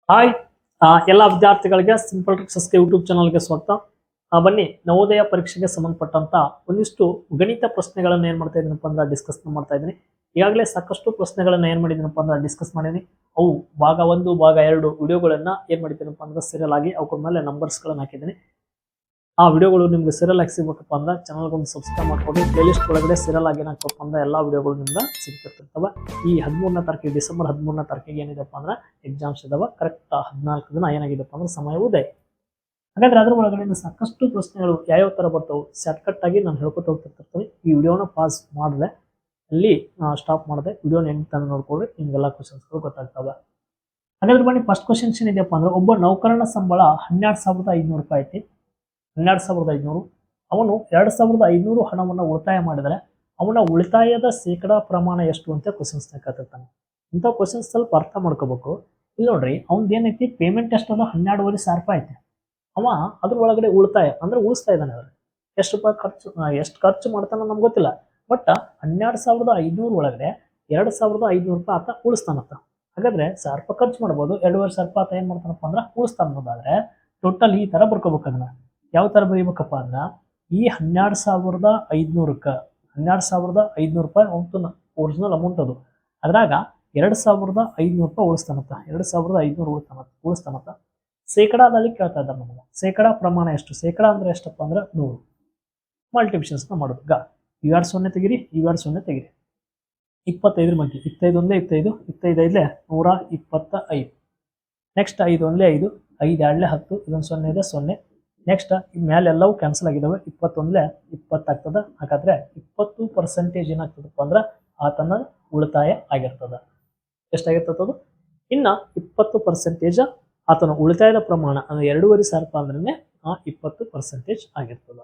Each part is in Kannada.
ಹಾಯ್ ಎಲ್ಲ ವಿದ್ಯಾರ್ಥಿಗಳಿಗೆ ಸಿಂಪಲ್ ಟ್ರಿಕ್ಸ್ಗೆ ಯೂಟ್ಯೂಬ್ ಚಾನಲ್ಗೆ ಸ್ವಾಗತ. ಬನ್ನಿ ನವೋದಯ ಪರೀಕ್ಷೆಗೆ ಸಂಬಂಧಪಟ್ಟಂತ ಒಂದಿಷ್ಟು ಗಣಿತ ಪ್ರಶ್ನೆಗಳನ್ನು ಏನ್ ಮಾಡ್ತಾ ಇದ್ದೀನಪ್ಪ ಅಂದ್ರೆ ಡಿಸ್ಕಸ್ ಮಾಡ್ತಾ ಇದ್ದೀನಿ. ಈಗಾಗಲೇ ಸಾಕಷ್ಟು ಪ್ರಶ್ನೆಗಳನ್ನ ಏನ್ ಮಾಡಿದ್ದೀನಪ್ಪ ಅಂದ್ರೆ ಡಿಸ್ಕಸ್ ಮಾಡಿದ್ದೀನಿ. ಅವು ಭಾಗ 1 ಭಾಗ 2 ವಿಡಿಯೋಗಳನ್ನ ಏನ್ ಮಾಡಿದ್ದೀನಪ್ಪ ಅಂದ್ರೆ ಸೀರಿಯಲ್ ಆಗಿ ಅವರ ಮೇಲೆ ನಂಬರ್ಸ್ ಗಳನ್ನ ಹಾಕಿದ್ದೀನಿ. ಆ ವಿಡಿಯೋಗಳು ನಿಮ್ಗೆ ಸೀರಿಯಲ್ ಆಗಿ ಸಿಗಬೇಕಪ್ಪ ಅಂದ್ರೆ ಚಾನಲ್ಗೆ ಒಂದು ಸಬ್ಸ್ಕ್ರೈಬ್ ಮಾಡ್ಕೊಂಡು ಪ್ಲೇಲಿಸ್ಟ್ ಒಳಗಡೆ ಸೀರಿಯಲ್ ಆಗಿ ಏನಾಗ್ತಪ್ಪ ಅಂದ್ರೆ ಎಲ್ಲ ವಿಡಿಯೋಗಳು ನಿಮ್ಗೆ ಸಿಗ್ತಿರ್ತವೆ. ಈ 13ನೇ ತಾರೀಕಿಗೆ ಡಿಸೆಂಬರ್ 13ನೇ ತಾರೀಕಿಗೆ ಏನಿದೆಪ್ಪ ಅಂದ್ರೆ ಎಕ್ಸಾಮ್ಸ್ ಇದಾವೆ. ಕರೆಕ್ಟ್ 14 ದಿನ ಏನಾಗಿದೆಪ್ಪ ಅಂದ್ರೆ ಸಮಯ ಇದೆ. ಹಾಗಾದ್ರೆ ಅದ್ರ ಒಳಗಡೆ ಸಾಕಷ್ಟು ಪ್ರಶ್ನೆಗಳು ಯಾವ್ಯಾವ ತರ ಬರ್ತಾವೆ ಶಾರ್ಟ್ಕಟ್ ಆಗಿ ನಾನು ಹೇಳ್ಕೊತ ಹೋಗ್ತಿರ್ತೀನಿ. ಈ ವಿಡಿಯೋನ ಪಾಸ್ ಮಾಡಿದೆ, ಅಲ್ಲಿ ಸ್ಟಾಪ್ ಮಾಡಿದೆ, ವಿಡಿಯೋನ ಎಂಡ್ ತನಕ ನೋಡ್ಕೊಂಡ್ರೆ ನಿಮ್ಗೆಲ್ಲ ಕ್ವಶನ್ಸ್ಗಳು ಗೊತ್ತಾಗ್ತವೆ. ಹಾಗಾದ್ರೆ ಬನ್ನಿ, ಫಸ್ಟ್ ಕ್ವಶನ್ಸ್ ಏನಿದೆಯಪ್ಪ ಅಂದ್ರೆ ಒಬ್ಬ ನೌಕರನ ಸಂಬಳ 12,500 ರೂಪಾಯಿ ಐತಿ. 12,500. ಅವನು 2,500 ಹಣವನ್ನು ಉಳಿತಾಯ ಮಾಡಿದರೆ ಅವನ ಉಳಿತಾಯದ ಶೇಕಡಾ ಪ್ರಮಾಣ ಎಷ್ಟು ಅಂತ ಕ್ವಶನ್ಸ್ ಕೇಳ್ತಿರ್ತಾನೆ. ಇಂಥ ಕ್ವಶನ್ಸ್ ಸ್ವಲ್ಪ ಅರ್ಥ ಮಾಡ್ಕೋಬೇಕು. ಇಲ್ಲಿ ನೋಡ್ರಿ, ಅವ್ನದ್ದು ಏನೈತಿ ಪೇಮೆಂಟ್ ಎಷ್ಟದ 12,500 ರೂಪಾಯಿ ಐತಿ. ಅವ ಅದ್ರ ಒಳಗಡೆ ಉಳಿತಾಯ ಅಂದ್ರೆ ಉಳಿಸ್ತಾ ಇದ್ದಾನೆ. ಅವ್ರು ಎಷ್ಟು ರೂಪಾಯಿ ಎಷ್ಟು ಖರ್ಚು ಮಾಡ್ತಾನ ನಮ್ಗೆ ಗೊತ್ತಿಲ್ಲ. ಬಟ್ 12,500 ಒಳಗಡೆ 2,500 ರೂಪಾಯಿ ಆತ ಉಳಿಸ್ತಾನತ್ತ. ಹಾಗಾದ್ರೆ 1,000 ರೂಪಾಯಿ ಖರ್ಚು ಮಾಡ್ಬೋದು, 2,500 ರೂಪಾಯಿ ಆತ ಏನ್ ಮಾಡ್ತಾನಪ್ಪ ಅಂದ್ರೆ ಉಳಿಸ್ತಾನ ಅನ್ನೋದಾದ್ರೆ ಟೋಟಲ್ ಈ ತರ ಬರ್ಕೋಬೇಕು. ಅದನ್ನ ಯಾವ ತರ ಬರೀಬೇಕಪ್ಪ ಅಂದ್ರ, ಈ 12,500ಕ್ಕ 12,500 ರೂಪಾಯಿ ಒರಿಜಿನಲ್ ಅಮೌಂಟ್ ಅದು. ಅದ್ರಾಗ 2,500 ರೂಪಾಯಿ ಉಳಿಸ್ತಾನತ್ತ. 2,500 ಉಳಿಸ್ತಾನತ್ತ. ಶೇಕಡಾದಲ್ಲಿ ಕೇಳ್ತಾ ಇದ್ದಾರೆ ನಮಗೆ. ಶೇಕಡಾ ಪ್ರಮಾಣ ಎಷ್ಟು? ಶೇಕಡಾ ಅಂದ್ರೆ ಎಷ್ಟಪ್ಪ ಅಂದ್ರೆ 100. ಮಲ್ಟಿಪ್ಲಿಕೇಶನ್ಸ್ ಮಾಡೋದು. ಇವೆರಡು 0 ತೆಗಿರಿ, ಇವೆರಡು 0 ತೆಗಿರಿ. 25 ಮಗ್ಗಿ 25 ಒಂದೇ 25, 25 125. ನೆಕ್ಸ್ಟ್ 5 ಒಂದೇ 5, 5 2 10, ಇದೊಂದು 0 ಇದೆ 0. ನೆಕ್ಸ್ಟ್ ಮೇಲೆ ಎಲ್ಲವೂ ಕ್ಯಾನ್ಸಲ್ ಆಗಿದಾವೆ. 21 20 ಆಗ್ತದ. ಹಾಗಾದ್ರೆ 20% ಏನಾಗ್ತದಪ್ಪ ಅಂದ್ರೆ ಆತನ ಉಳಿತಾಯ ಆಗಿರ್ತದ. ಎಷ್ಟಾಗಿರ್ತದ? ಇನ್ನ 20% ಆತನ ಉಳಿತಾಯದ ಪ್ರಮಾಣ ಅಂದ್ರೆ 2,500 ರೂಪಾಯಿ ಅಂದ್ರೆ ಆ 20% ಆಗಿರ್ತದ.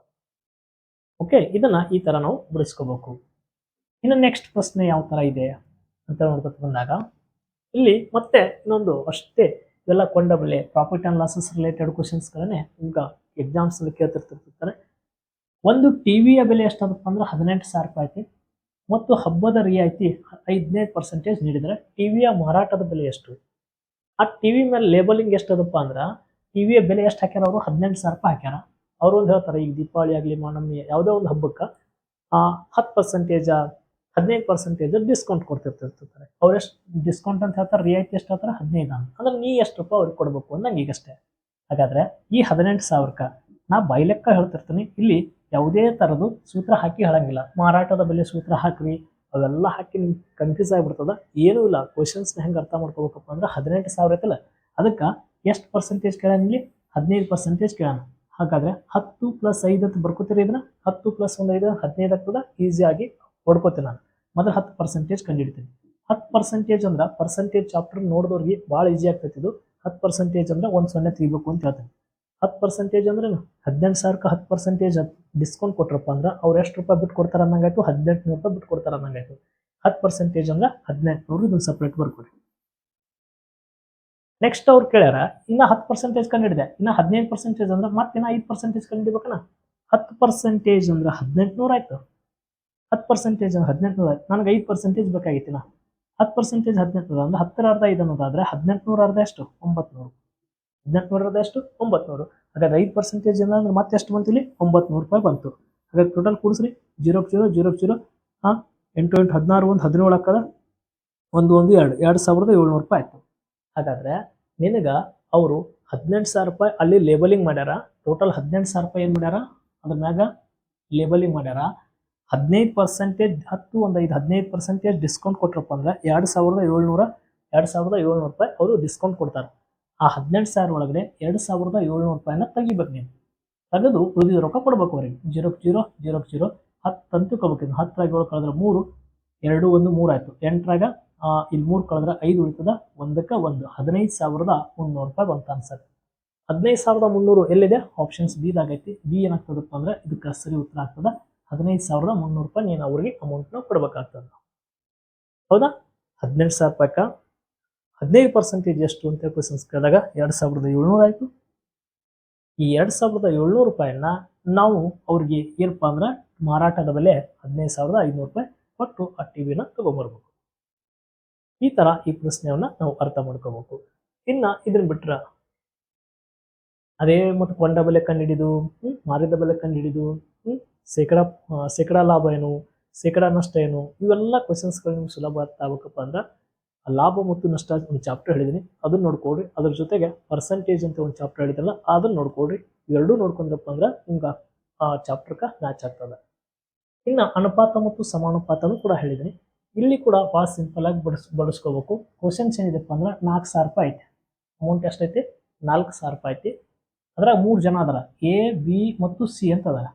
ಓಕೆ, ಇದನ್ನ ಈ ತರ ನಾವು ಬಿಡಿಸ್ಕೋಬೇಕು. ಇನ್ನು ನೆಕ್ಸ್ಟ್ ಪ್ರಶ್ನೆ ಯಾವ ತರ ಇದೆ ಅಂತ ನೋಡ್ಕೊತ ಬಂದಾಗ, ಇಲ್ಲಿ ಮತ್ತೆ ಇನ್ನೊಂದು ಅಷ್ಟೇ ಇವೆಲ್ಲ ಕೊಂಡ ಬೆಲೆ profit and losses related questions ಗಳನ್ನೇ ಈಗ ಎಕ್ಸಾಮ್ಸ್ ಅಲ್ಲಿ ಕೇಳ್ತಿರ್ತಿರ್ತಾರೆ. ಒಂದು ಟಿವಿಯ ಬೆಲೆ ಎಷ್ಟಾದಪ್ಪ ಅಂದ್ರೆ 18,000 ರೂಪಾಯಿ ಐತಿ ಮತ್ತು ಹಬ್ಬದ ರಿಯಾಯಿತಿ 15% ನೀಡಿದರೆ ಟಿವಿಯ ಮಾರಾಟದ ಬೆಲೆ ಎಷ್ಟು? ಆ ಟಿವಿ ಮೇಲೆ ಲೇಬಲಿಂಗ್ ಎಷ್ಟದಪ್ಪ ಅಂದ್ರೆ ಟಿವಿಯ ಬೆಲೆ ಎಷ್ಟು ಹಾಕ್ಯಾರ ಅವರು? 18,000 ರೂಪಾಯಿ ಹಾಕ್ಯಾರ. ಅವ್ರು ಒಂದು ಹೇಳ್ತಾರೆ, ಈಗ ದೀಪಾವಳಿ ಆಗಲಿ ಮಾನಮ್ಮಿ ಯಾವುದೋ ಒಂದು ಹಬ್ಬಕ್ಕೆ 10% 15% ಡಿಸ್ಕೌಂಟ್ ಕೊಡ್ತಿರ್ತಿರ್ತಾರೆ. ಅವ್ರು ಎಷ್ಟು ಡಿಸ್ಕೌಂಟ್ ಅಂತ ಹೇಳ್ತಾರೆ, ರಿಯಾಯಿತಿ ಎಷ್ಟು ಹೇಳ್ತಾರೆ? 15 ಅಂತ. ಅಂದ್ರೆ ನೀ ಎಷ್ಟು ರೂಪಾಯಿ ಅವ್ರಿಗೆ ಕೊಡ್ಬೇಕು ಅನ್ನಂಗೆ ಈಗಷ್ಟೇ. ಹಾಗಾದ್ರೆ ಈ 18,000ಕ್ಕೆ ನಾ ಬೈಲೆಕ್ಕ ಹೇಳ್ತಿರ್ತೀನಿ. ಇಲ್ಲಿ ಯಾವುದೇ ತರದ್ದು ಸೂತ್ರ ಹಾಕಿ ಹೇಳಂಗಿಲ್ಲ. ಮಾರಾಟದ ಬೆಲೆ ಸೂತ್ರ ಹಾಕ್ರಿ, ಅವೆಲ್ಲ ಹಾಕಿ ನಿಮ್ಗೆ ಕನ್ಫ್ಯೂಸ್ ಆಗಿಬಿಡ್ತದ. ಏನೂ ಇಲ್ಲ. ಕ್ವಶನ್ಸ್ನ ಹೆಂಗೆ ಅರ್ಥ ಮಾಡ್ಕೋಬೇಕಪ್ಪ ಅಂದ್ರೆ 18,000 ಐತಲ್ಲ, ಅದಕ್ಕೆ ಎಷ್ಟು ಪರ್ಸೆಂಟೇಜ್ ಕೇಳೋಣ? ಇಲ್ಲಿ 15% ಕೇಳೋಣ. ಹಾಗಾದ್ರೆ 10 + 5 ಅಂತ ಬರ್ಕೋತೀರಿ. ಇದನ್ನ 10 + 1 5 15 ಆಗ್ತದ. ಈಸಿಯಾಗಿ ಹೊಡ್ಕೋತೀನಿ ನಾನು. ಮೊದಲು 10% ಕಂಡುಹಿಡಿತೀನಿ. 10% ಅಂದ್ರೆ ಪರ್ಸೆಂಟೇಜ್ ಚಾಪ್ಟರ್ ನೋಡಿದವ್ರಿಗೆ ಭಾಳ ಈಸಿ ಆಗ್ತೈತಿ ಇದು. 10% ಅಂದ್ರೆ 1 0 ತೆಗಿಬೇಕು ಅಂತ ಹೇಳ್ತೀನಿ. 10% ಅಂದ್ರೆ 18,000ಕ್ಕೆ 10% ಡಿಸ್ಕೌಂಟ್ ಕೊಟ್ರಪ್ಪ ಅಂದ್ರೆ ಅವ್ರು ಎಷ್ಟು ರೂಪಾಯಿ ಬಿಟ್ಟು ಕೊಡ್ತಾರೆ ಅನ್ನಂಗಾಯ್ತು? 1,800 ರೂಪಾಯಿ ಬಿಟ್ಟು ಕೊಡ್ತಾರೆ ಅನ್ನಂಗಾಯ್ತು. 10% ಅಂದ್ರೆ 1,800, ಇದನ್ನು ಸಪ್ರೇಟ್ ಬರ್ಕೊಡಿ. ನೆಕ್ಸ್ಟ್ ಅವ್ರು ಕೇಳ್ಯಾರ ಇನ್ನ 10% ಕಂಡಿಡಿದೆ, ಇನ್ನ 15% ಅಂದ್ರೆ ಮತ್ತೆ ಇನ್ನ 5% ಕಂಡಿಡ್ಬೇಕನ. 10% ಅಂದ್ರೆ 1,800 ಆಯ್ತು. 10% ಅಂದ್ರೆ 1,800 ಆಯ್ತು. ನನಗೆ 5% ಬೇಕಾಗಿತ್ತಿನ. 10% 1,800 ಅಂದ್ರೆ 10ರ ಅರ್ಧ 5 ಅನ್ನೋದಾದ್ರೆ 1,800 ಅರ್ಧ ಎಷ್ಟು? 900. 1,800 ಅರ್ಧ ಎಷ್ಟು? 900. ಹಾಗಾದ್ರೆ 5% ಅಂದ್ರೆ ಮತ್ತೆ ಎಷ್ಟು ಬಂತು? ಇಲ್ಲಿ 900 ರೂಪಾಯಿ ಬಂತು. ಹಾಗಾದ್ರೆ ಟೋಟಲ್ ಕೂಡಿಸ್ರಿ. 0 0 0 0 8 8 16 1 17 ಆಗ್ತದ. 1 1 2 2,700 ರೂಪಾಯಿ ಆಯ್ತು. ಹಾಗಾದ್ರೆ ನಿನಗ ಅವರು 18,000 ರೂಪಾಯಿ ಅಲ್ಲಿ ಲೇಬಲಿಂಗ್ ಮಾಡ್ಯಾರ. ಟೋಟಲ್ 18,000 ರೂಪಾಯಿ ಏನು ಮಾಡ್ಯಾರ? ಅದ್ರ ಮ್ಯಾಗ ಲೇಬಲಿಂಗ್ ಮಾಡ್ಯಾರ. 15% 10 1 5 15% ಡಿಸ್ಕೌಂಟ್ ಕೊಟ್ರಪ್ಪ ಅಂದ್ರೆ 2,700 ರೂಪಾಯಿ ಅವರು ಡಿಸ್ಕೌಂಟ್ ಕೊಡ್ತಾರೆ. ಆ 18,000 ಒಳಗಡೆ 2,700 ರೂಪಾಯಿನ ತೆಗಿಬೇಕು. ನೀವು ತೆಗೆದು ಉಳಿದಿದ ರೊಕ್ಕ ಕೊಡ್ಬೇಕು ಅವರಿಗೆ. 0 0 0 0 10 ಅಂತ ತಗೋಬೇಕು. 10 7 ಕಳೆದ್ರೆ 3, 2 1 3 ಆಯ್ತು. 8ರಾಗ ಇಲ್ಲಿ 3 ಕಳೆದ್ರೆ 5 ಉಳಿತದ. 1ಕ್ಕೆ 1 15,300 ರೂಪಾಯಿ ಬಂತ ಆನ್ಸರ್. 15,300 ಎಲ್ಲಿದೆ? ಆಪ್ಷನ್ಸ್ ಬಿ ದಾಗೈತಿ. ಬಿ ಏನಾಗ್ತದಪ್ಪ ಅಂದ್ರೆ ಇದಕ್ಕೆ ಸರಿ ಉತ್ತರ ಆಗ್ತದ. 15,300 ರೂಪಾಯಿ ನೀನು ಅವ್ರಿಗೆ ಅಮೌಂಟ್ನ ಕೊಡ್ಬೇಕಾಗ್ತದ. ಹೌದಾ? 18,000 ರೂಪಾಯಿಕ 15% ಎಷ್ಟು ಅಂತ ಕ್ವಶನ್ಸ್ ಕೇಳಿದಾಗ 2,700 ಆಯ್ತು. ಈ 2,700 ರೂಪಾಯಿನ ನಾವು ಅವ್ರಿಗೆ ಏನಪ್ಪಾ ಅಂದ್ರೆ ಮಾರಾಟದ ಬೆಲೆ 15,500 ರೂಪಾಯಿ ಕೊಟ್ಟು ಆ ಟಿವಿನ ತಗೊಂಡ್ಬರ್ಬೇಕು. ಈ ತರ ಈ ಪ್ರಶ್ನೆಯನ್ನ ನಾವು ಅರ್ಥ ಮಾಡ್ಕೋಬೇಕು. ಇನ್ನ ಇದನ್ನ ಬಿಟ್ರ ಅದೇ ಮತ್ತು ಕೊಂಡ ಬೆಲೆ ಕಂಡುಹಿಡಿದು ಮಾರಿದ ಬೆಲೆ ಕಂಡುಹಿಡಿದು ಶೇಕಡ ಲಾಭ ಏನು, ಶೇಕಡ ನಷ್ಟ ಏನು, ಇವೆಲ್ಲ ಕ್ವಶನ್ಸ್ಗಳು ನಿಮ್ಗೆ ಸುಲಭ ಅರ್ಥ ಆಗ್ಬೇಕಪ್ಪ ಅಂದ್ರೆ ಲಾಭ ಮತ್ತು ನಷ್ಟ ಒಂದು ಚಾಪ್ಟರ್ ಹೇಳಿದೀನಿ, ಅದನ್ನ ನೋಡ್ಕೊಡ್ರಿ. ಅದ್ರ ಜೊತೆಗೆ ಪರ್ಸೆಂಟೇಜ್ ಅಂತ ಒಂದು ಚಾಪ್ಟರ್ ಹೇಳಿದಲ್ಲ ಅದನ್ನ ನೋಡ್ಕೊಡ್ರಿ. ಇವೆರಡೂ ನೋಡ್ಕೊಂಡ್ರಪ್ಪ ಅಂದ್ರೆ ನಿಮ್ಗೆ ಆ ಚಾಪ್ಟರ್ಗೆ ಮ್ಯಾಚ್ ಆಗ್ತದೆ. ಇನ್ನು ಅನುಪಾತ ಮತ್ತು ಸಮಾನುಪಾತನೂ ಕೂಡ ಹೇಳಿದೀನಿ. ಇಲ್ಲಿ ಕೂಡ ಭಾಳ ಸಿಂಪಲ್ ಆಗಿ ಬಡಿಸ್ಕೋಬೇಕು. ಕ್ವಶನ್ಸ್ ಏನಿದೆಪ್ಪ ಅಂದ್ರೆ 4,000 ರೂಪಾಯಿ ಐತಿ. ಅಮೌಂಟ್ ಎಷ್ಟೈತಿ? 4,000 ರೂಪಾಯಿ ಐತಿ. ಅದ್ರಾಗ 3 ಜನ ಅದಾರ, ಎ ಬಿ ಮತ್ತು ಸಿ ಅಂತ ಅದಾರ.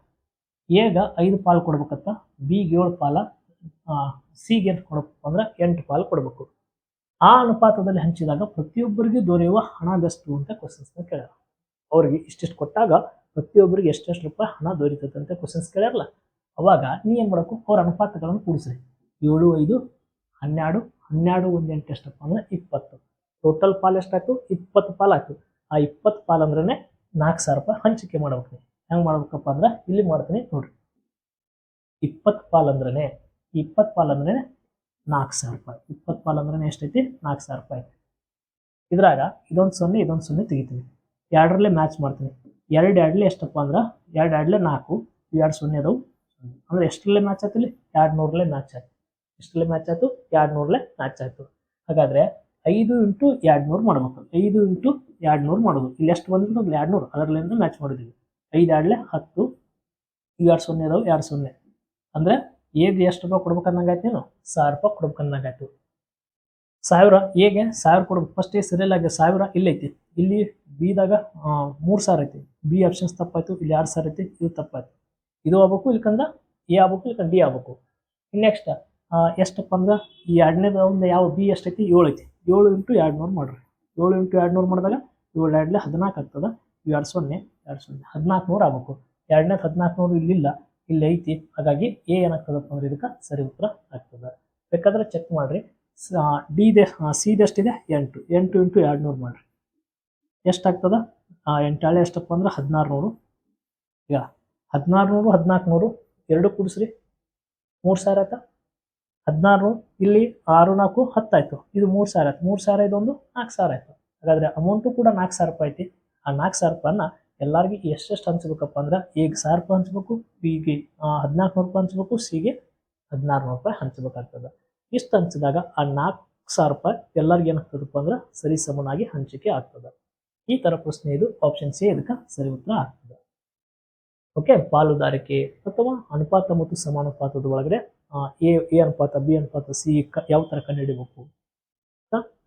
ಎಗ 5 ಪಾಲು ಕೊಡ್ಬೇಕತ್ತ, ಬಿಗೆ 7 ಪಾಲ, ಸಿಗೆ ಎಷ್ಟು ಕೊಡ್ಬೇಕು ಅಂದ್ರೆ 8 ಪಾಲು ಕೊಡ್ಬೇಕು. ಆ ಅನುಪಾತದಲ್ಲಿ ಹಂಚಿದಾಗ ಪ್ರತಿಯೊಬ್ಬರಿಗೆ ದೊರೆಯುವ ಹಣ ಎಷ್ಟು ಅಂತ ಕ್ವಶನ್ಸ್ ಕೇಳ್ಯಾರ. ಅವ್ರಿಗೆ ಇಷ್ಟಿಷ್ಟು ಕೊಟ್ಟಾಗ ಪ್ರತಿಯೊಬ್ಬರಿಗೆ ಎಷ್ಟೆಷ್ಟು ರೂಪಾಯಿ ಹಣ ದೊರೀತದೆ ಅಂತ ಕ್ವಶನ್ಸ್ ಕೇಳ್ಯಾರಲ್ಲ. ಅವಾಗ ನೀ ಏನು ಮಾಡಬೇಕು? ಅವ್ರ ಅನುಪಾತಗಳನ್ನು ಕೂಡಿಸ್ರಿ. 7, 5, 12, 12 1 8 ಎಷ್ಟಪ್ಪ ಅಂದ್ರೆ 20. ಟೋಟಲ್ ಪಾಲು ಎಷ್ಟಾಯ್ತು? 20 ಪಾಲು ಆಯ್ತು. ಆ 20 ಪಾಲು ಅಂದ್ರೆ 4,000 ರೂಪಾಯಿ ಹಂಚಿಕೆ ಮಾಡ್ಬೇಕು. ಹೆಂಗೆ ಮಾಡ್ಬೇಕಪ್ಪ ಅಂದ್ರೆ ಇಲ್ಲಿ ಮಾಡ್ತೀನಿ ನೋಡ್ರಿ. 20 ಪಾಲು ಅಂದ್ರೆ 20 ಪಾಲು ಅಂದ್ರೆ 4,000 ರೂಪಾಯಿ. 20 ಪಾಲು ಅಂದ್ರೆ ಎಷ್ಟೈತಿ? 4,000 ರೂಪಾಯಿ. ಇದ್ರಾಗ ಇದೊಂದು 0 ಇದೊಂದು 0 ತೆಗಿತೀನಿ. 2ರಲ್ಲೇ ಮ್ಯಾಚ್ ಮಾಡ್ತೀನಿ. 2 2 ಎಷ್ಟಪ್ಪ ಅಂದ್ರೆ 2 2 4, 2 0 ಅದಾವು. ಅಂದ್ರೆ ಎಷ್ಟರಲ್ಲೇ ಮ್ಯಾಚ್ ಆಯ್ತು? ಇಲ್ಲಿ 200ರಲ್ಲೇ ಮ್ಯಾಚ್ ಆಯ್ತು. ಎಷ್ಟರಲ್ಲೇ ಮ್ಯಾಚ್ ಆಯ್ತು? 200ರಲ್ಲೇ ಮ್ಯಾಚ್ ಆಯ್ತು. ಹಾಗಾದ್ರೆ 5 × 200 ಮಾಡ್ಬೇಕು. 5 × 200 ಮಾಡೋದು. ಇಲ್ಲಿ ಎಷ್ಟು ಬಂದಿದ್ದು? 200. ಅದರಲ್ಲಿಂದ ಮ್ಯಾಚ್ ಮಾಡಿದ್ವಿ. 5 2 10, 2 0 ಅದಾವು, 2 0 ಅಂದ್ರೆ ಎಗೆ ಎಷ್ಟು ರೂಪಾಯಿ ಕೊಡ್ಬೇಕಂದಂಗಾಯ್ತು? ನೀನು 1,000 ರೂಪಾಯಿ ಕೊಡ್ಬೇಕಂದಂಗಾಯ್ತು. 1000 ಎಗೆ 1000 ಕೊಡ್ಬೇಕು. ಫಸ್ಟ್ ಸರಿಯಲ್ ಆಗಿ 1000 ಇಲ್ಲೈತಿ. ಇಲ್ಲಿ ಬಿದಾಗ 3,000 ಐತಿ. ಬಿ ಆಪ್ಷನ್ಸ್ ತಪ್ಪಾಯ್ತು. ಇಲ್ಲಿ 2,000 ಐತಿ. ಇದು ತಪ್ಪಾಯ್ತು. ಇದು ಆಗ್ಬೇಕು, ಇಲ್ಕಂದ ಎ ಆಗ್ಬೇಕು, ಇಲ್ಕಂದ ಡಿ ಆಗ್ಬೇಕು. ನೆಕ್ಸ್ಟ್ ಎಷ್ಟಪ್ಪ ಅಂದ್ರೆ ಈ ಎರಡನೇದು ಒಂದು ಯಾವ ಬಿ ಎಷ್ಟೈತಿ? 7 ಐತಿ. 7 × 200 ಮಾಡ್ರಿ. 7 × 200 ಮಾಡಿದಾಗ 7 2 14 ಆಗ್ತದೆ. 2 0 2 0 1400 ಆಗ್ಬೇಕು. ಎರಡನೇದು 1400 ಇಲ್ಲಿಲ್ಲ, ಇಲ್ಲಿ ಐತಿ. ಹಾಗಾಗಿ ಎ ಏನಾಗ್ತದಪ್ಪ ಅಂದ್ರೆ ಇದಕ್ಕೆ ಸರಿ ಉತ್ತರ ಆಗ್ತದೆ. ಬೇಕಾದ್ರೆ ಚೆಕ್ ಮಾಡ್ರಿ. ಸಿ ಎಷ್ಟಿದೆ? 8. 8 × 200 ಮಾಡ್ರಿ. ಎಷ್ಟಾಗ್ತದ? 8 ಎಷ್ಟಪ್ಪ ಅಂದ್ರೆ 1600. ಈಗ 1600 1400 ಎರಡು ಕೂಡಿಸ್ರಿ, 3,000 ಆಯ್ತಾ? 1600 ಇಲ್ಲಿ 6 4 10 ಆಯ್ತು. ಇದು 3,000 ಆಯ್ತು. 3,000 ಇದೊಂದು 4,000 ಆಯ್ತು. ಹಾಗಾದ್ರೆ ಅಮೌಂಟು ಕೂಡ 4,000 ರೂಪಾಯಿ ಐತಿ. ಆ 4,000 ರೂಪಾಯಿನ ಎಲ್ಲರಿಗೂ ಎಷ್ಟೆಷ್ಟು ಹಂಚ್ಬೇಕಪ್ಪ ಅಂದ್ರೆ ಈಗ 1,000 ರೂಪಾಯಿ ಹಂಚ್ಬೇಕು, ಬಿಗೆ 1,400 ರೂಪಾಯಿ ಹಂಚ್ಬೇಕು, ಸಿಗೆ 1,600 ರೂಪಾಯಿ ಹಂಚ್ಬೇಕಾಗ್ತದೆ. ಇಷ್ಟು ಹಂಚಿದಾಗ ಆ 4,000 ರೂಪಾಯಿ ಎಲ್ಲರಿಗೂ ಏನಾಗ್ತದಪ್ಪ ಅಂದ್ರೆ ಸರಿ ಸಮನಾಗಿ ಹಂಚಿಕೆ ಆಗ್ತದೆ. ಈ ತರ ಪ್ರಶ್ನೆ ಇದು. ಆಪ್ಷನ್ ಸಿ ಇದಕ್ಕೆ ಸರಿ ಉತ್ತರ ಆಗ್ತದೆ. ಓಕೆ, ಪಾಲುದಾರಿಕೆ ಅಥವಾ ಅನುಪಾತ ಮತ್ತು ಸಮಾನುಪಾತದ ಒಳಗಡೆ ಎ ಅನುಪಾತ, ಬಿ ಅನುಪಾತ, ಸಿ ಯಾವ ತರ ಕಂಡುಹಿಡಿಬೇಕು,